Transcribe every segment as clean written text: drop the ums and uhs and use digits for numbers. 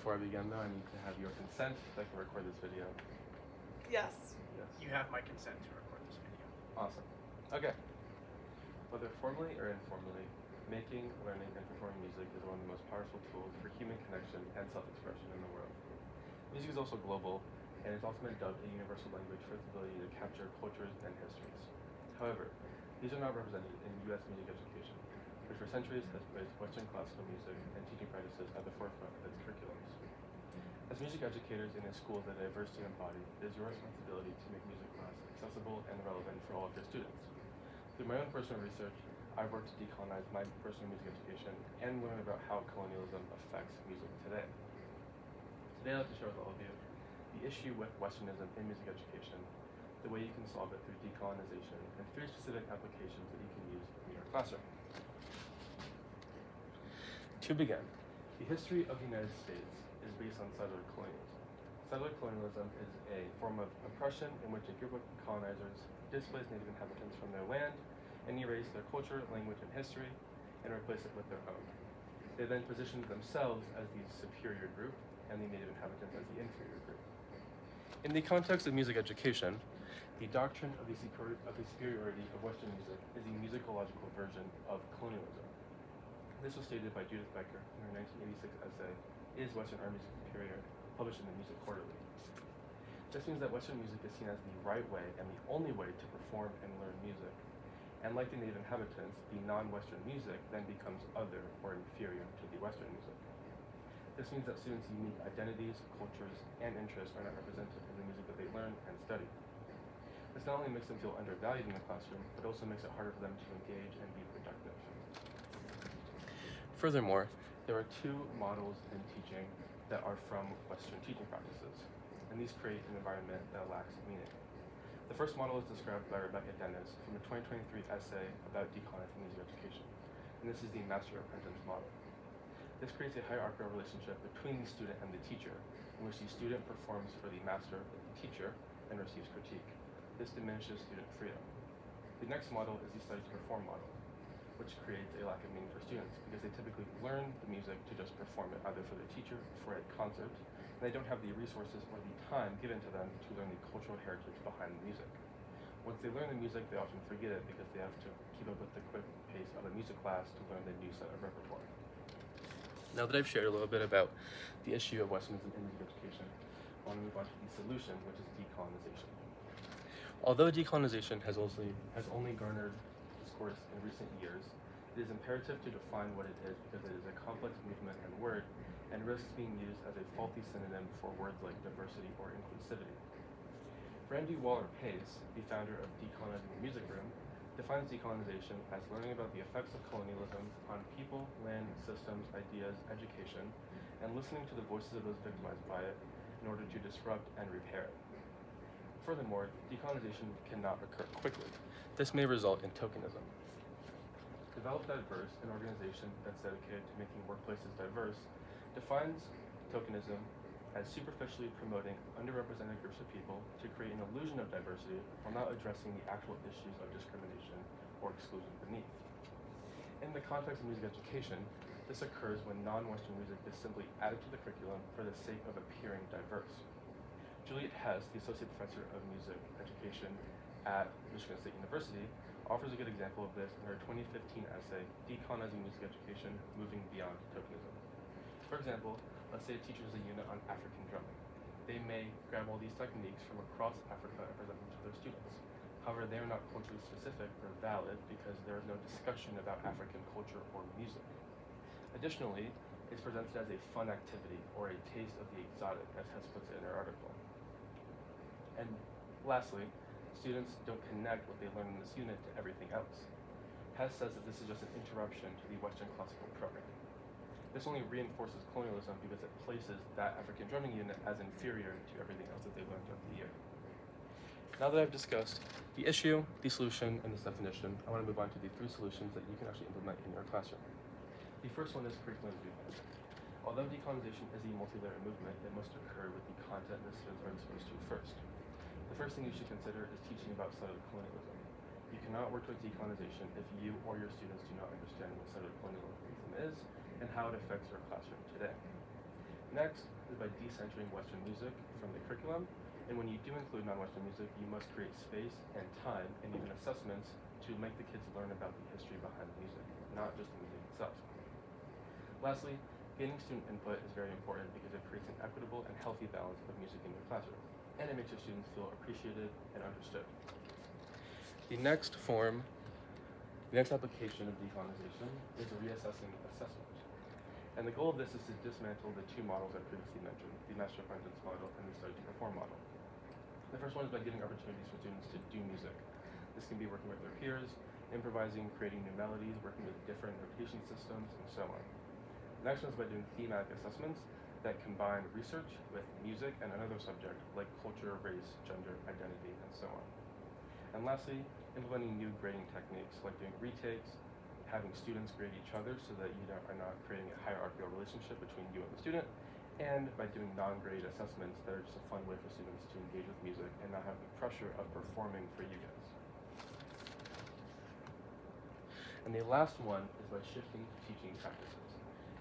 Before I begin though, I need to have your consent that I can record this video. Yes. Yes. You have my consent to record this video. Awesome. Okay. Whether formally or informally, making, learning, and performing music is one of the most powerful tools for human connection and self-expression in the world. Music is also global, and it's often been dubbed a universal language for its ability to capture cultures and histories. However, these are not represented in U.S. music education, which for centuries has placed Western classical music and teaching practices at the forefront of its curriculums. As music educators in a school that a diverse student body, it is your responsibility to make music class accessible and relevant for all of your students. Through my own personal research, I've worked to decolonize my personal music education and learn about how colonialism affects music today. Today I'd like to share with all of you the issue with Westernism in music education, the way you can solve it through decolonization, and 3 specific applications that you can use in your classroom. To begin, the history of the United States is based on settler colonialism. Settler colonialism is a form of oppression in which a group of colonizers displaced native inhabitants from their land and erased their culture, language, and history and replaced it with their own. They then positioned themselves as the superior group and the native inhabitants as the inferior group. In the context of music education, the doctrine of the superiority of Western music is the musicological version of colonialism. This was stated by Judith Becker in her 1986 essay, Is Western Art Music Superior?, published in the Music Quarterly. This means that Western music is seen as the right way and the only way to perform and learn music. And like the native inhabitants, the non-Western music then becomes other or inferior to the Western music. This means that students' unique identities, cultures, and interests are not represented in the music that they learn and study. This not only makes them feel undervalued in the classroom, but also makes it harder for them to engage and be productive. Furthermore, there are 2 models in teaching that are from Western teaching practices, and these create an environment that lacks meaning. The first model is described by Rebecca Dennis from a 2023 essay about decolonizing music education, and this is the master-apprentice model. This creates a hierarchical relationship between the student and the teacher, in which the student performs for the master, the teacher, and receives critique. This diminishes student freedom. The next model is the study-to-perform model, which creates a lack of meaning for students because they typically learn the music to just perform it, either for their teacher or for a concert, and they don't have the resources or the time given to them to learn the cultural heritage behind the music. Once they learn the music, they often forget it because they have to keep up with the quick pace of a music class to learn the new set of repertoire. Now that I've shared a little bit about the issue of Westernism in music education, I want to move on to the solution, which is decolonization. Although decolonization has only garnered discourse in recent years, it is imperative to define what it is because it is a complex movement and word and risks being used as a faulty synonym for words like diversity or inclusivity. Brandy Waller-Pace, the founder of Decolonizing the Music Room, defines decolonization as learning about the effects of colonialism on people, land, systems, ideas, education, and listening to the voices of those victimized by it in order to disrupt and repair it. Furthermore, decolonization cannot occur quickly. This may result in tokenism. Develop Diverse, an organization that's dedicated to making workplaces diverse, defines tokenism as superficially promoting underrepresented groups of people to create an illusion of diversity while not addressing the actual issues of discrimination or exclusion beneath. In the context of music education, this occurs when non-Western music is simply added to the curriculum for the sake of appearing diverse. Juliet Hess, the Associate Professor of Music Education at Michigan State University, offers a good example of this in her 2015 essay, Decolonizing Music Education, Moving Beyond Tokenism. For example, let's say a teacher is a unit on African drumming. They may grab all these techniques from across Africa and present them to their students. However, they are not culturally specific or valid because there is no discussion about African culture or music. Additionally, it's presented as a fun activity or a taste of the exotic, as Hess puts it in her article. And lastly, students don't connect what they learn in this unit to everything else. Hess says that this is just an interruption to the Western classical programming. This only reinforces colonialism because it places that African drumming unit as inferior to everything else that they learned throughout the year. Now that I've discussed the issue, the solution, and this definition, I want to move on to the 3 solutions that you can actually implement in your classroom. The first one is curriculum movement. Although decolonization is a multi-layered movement, it must occur with the content that students are exposed to first. The first thing you should consider is teaching about settler colonialism. You cannot work towards decolonization if you or your students do not understand what settler colonialism is and how it affects your classroom today. Next is by decentering Western music from the curriculum. And when you do include non-Western music, you must create space and time and even assessments to make the kids learn about the history behind the music, not just the music itself. Lastly, gaining student input is very important because it creates an equitable and healthy balance of music in your classroom, and it makes your students feel appreciated and understood. The next application of decolonization is a reassessing assessment. And the goal of this is to dismantle the two models I previously mentioned, the master apprentice model and the study to perform model. The first one is by giving opportunities for students to do music. This can be working with their peers, improvising, creating new melodies, working with different notation systems, and so on. The next one is by doing thematic assessments that combine research with music and another subject like culture, race, gender, identity, and so on. And lastly, implementing new grading techniques like doing retakes, having students grade each other so that you are not creating a hierarchical relationship between you and the student, and by doing non-grade assessments that are just a fun way for students to engage with music and not have the pressure of performing for you guys. And the last one is by shifting teaching practices.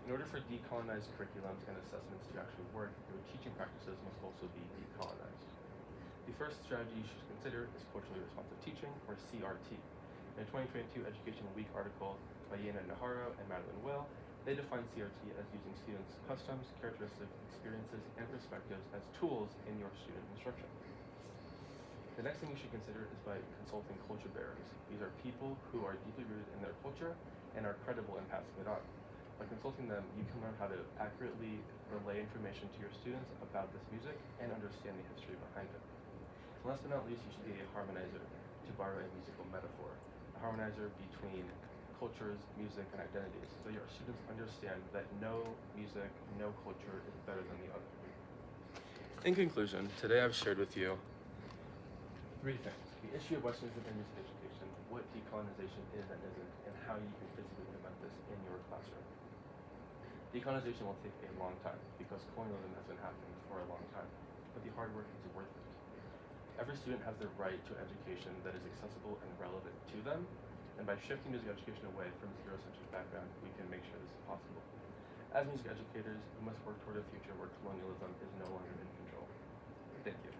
In order for decolonized curriculums and assessments to actually work, your teaching practices must also be decolonized. The first strategy you should consider is culturally responsive teaching, or CRT. In a 2022 Education Week article by Yana Naharo and Madeline Will, they define CRT as using students' customs, characteristics, experiences, and perspectives as tools in your student instruction. The next thing you should consider is by consulting culture bearers. These are people who are deeply rooted in their culture and are credible in passing it on. By consulting them, you can learn how to accurately relay information to your students about this music and understand the history behind it. And last but not least, you should be a harmonizer, to borrow a musical metaphor. A harmonizer between cultures, music, and identities, so your students understand that no music, no culture is better than the other. In conclusion, today I've shared with you three things: the issue of Westernism in music education, what decolonization is and isn't, and how you can physically implement this in your classroom. Decolonization will take a long time because colonialism has been happening for a long time, but the hard work is worth it. Every student has the right to education that is accessible and relevant to them, and by shifting music education away from a zero-centric background, we can make sure this is possible. As music educators, we must work toward a future where colonialism is no longer in control. Thank you.